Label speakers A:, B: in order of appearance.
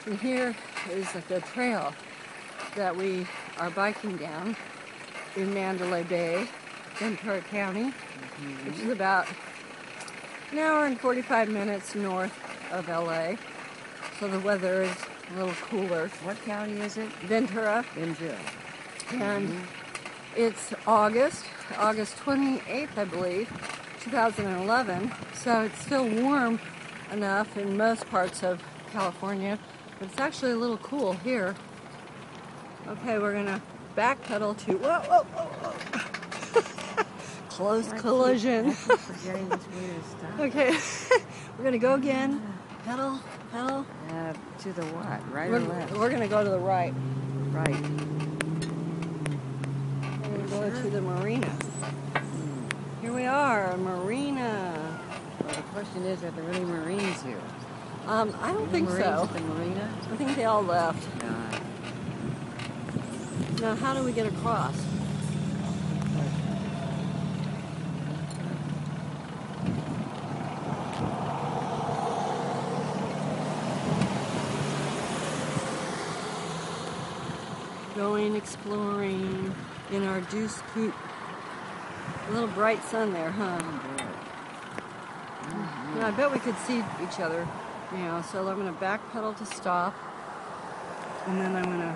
A: And here is the trail that we are biking down in Mandalay Bay, Ventura County, which is about an hour and 45 minutes north of LA. So the weather is a little cooler.
B: What county is it?
A: Ventura.
B: Ventura.
A: And it's August 28th, I believe, 2011. So it's still warm enough in most parts of California, but it's actually a little cool here. Okay, we're gonna backpedal to close collision.
B: I keep forgetting which way to stop.
A: Okay, we're gonna go again. Pedal.
B: To the what? Right
A: We're
B: or left?
A: We're gonna go to the right.
B: Right.
A: We're gonna go to the marina. Here we are, a marina.
B: Well, the question is, are there really Marines here?
A: I don't think
B: Marines
A: so.
B: at the marina?
A: I think they all left.
B: No.
A: Now, how do we get across? Going exploring in our Deuce Coupe. A little bright sun there, huh? Yeah, I bet we could see each other. So I'm going to backpedal to stop, and then I'm going to